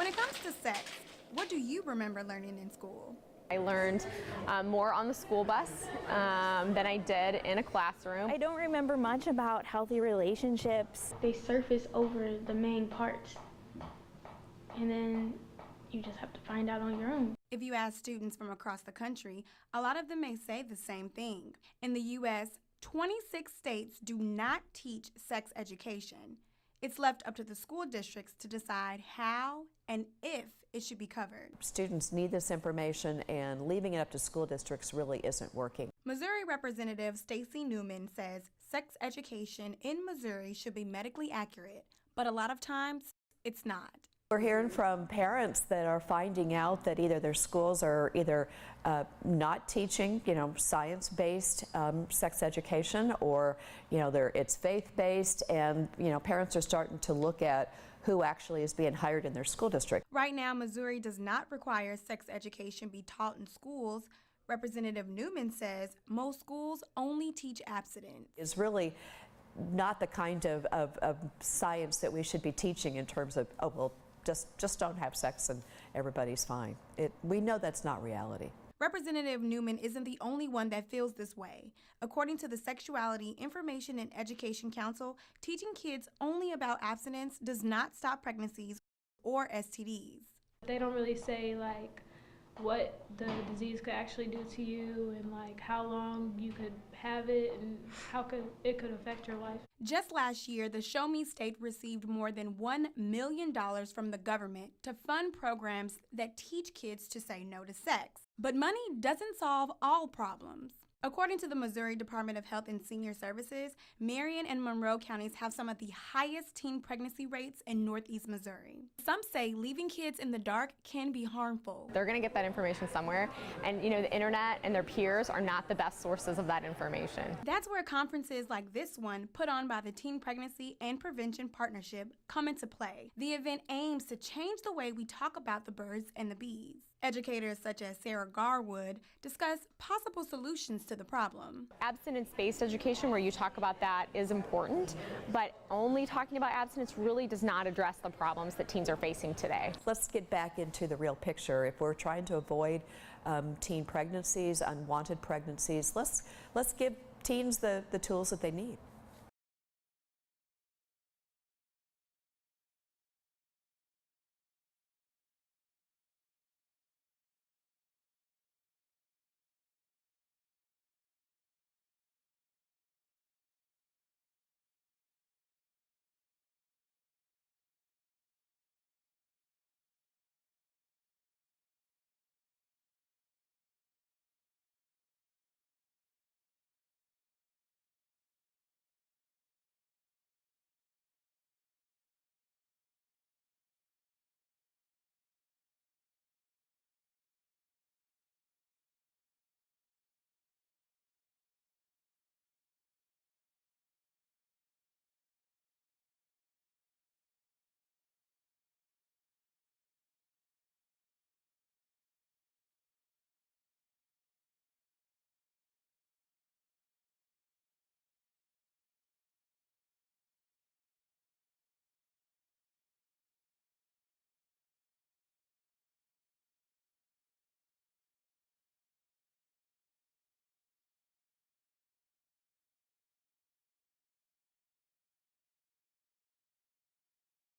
When it comes to sex, what do you remember learning in school? I learned more on the school bus than I did in a classroom. I don't remember much about healthy relationships. They surface over the main parts, and then you just have to find out on your own. If you ask students from across the country, a lot of them may say the same thing. In the U.S., 26 states do not teach sex education. It's left up to the school districts to decide how and if it should be covered. Students need this information, and leaving it up to school districts really isn't working. Missouri Representative Stacey Newman says sex education in Missouri should be medically accurate, but a lot of times it's not. We're hearing from parents that are finding out that either their schools are either not teaching, science-based sex education, or it's faith-based, and parents are starting to look at who actually is being hired in their school district. Right now, Missouri does not require sex education be taught in schools. Representative Newman says most schools only teach abstinence. It's really not the kind of science that we should be teaching in terms of, oh, well, just don't have sex and everybody's fine. We know that's not reality. Representative Newman isn't the only one that feels this way. According to the Sexuality, Information, and Education Council, teaching kids only about abstinence does not stop pregnancies or STDs. They don't really say what the disease could actually do to you, and how long you could have it, and how it could affect your life. Just last year, the Show Me State received more than $1 million from the government to fund programs that teach kids to say no to sex. But money doesn't solve all problems. According to the Missouri Department of Health and Senior Services, Marion and Monroe counties have some of the highest teen pregnancy rates in Northeast Missouri. Some say leaving kids in the dark can be harmful. They're going to get that information somewhere, and the internet and their peers are not the best sources of that information. That's where conferences like this one, put on by the Teen Pregnancy and Prevention Partnership, come into play. The event aims to change the way we talk about the birds and the bees. Educators such as Sarah Garwood discuss possible solutions to the problem. Abstinence-based education, where you talk about that, is important, but only talking about abstinence really does not address the problems that teens are facing today. Let's get back into the real picture. If we're trying to avoid teen pregnancies, unwanted pregnancies, let's give teens the tools that they need.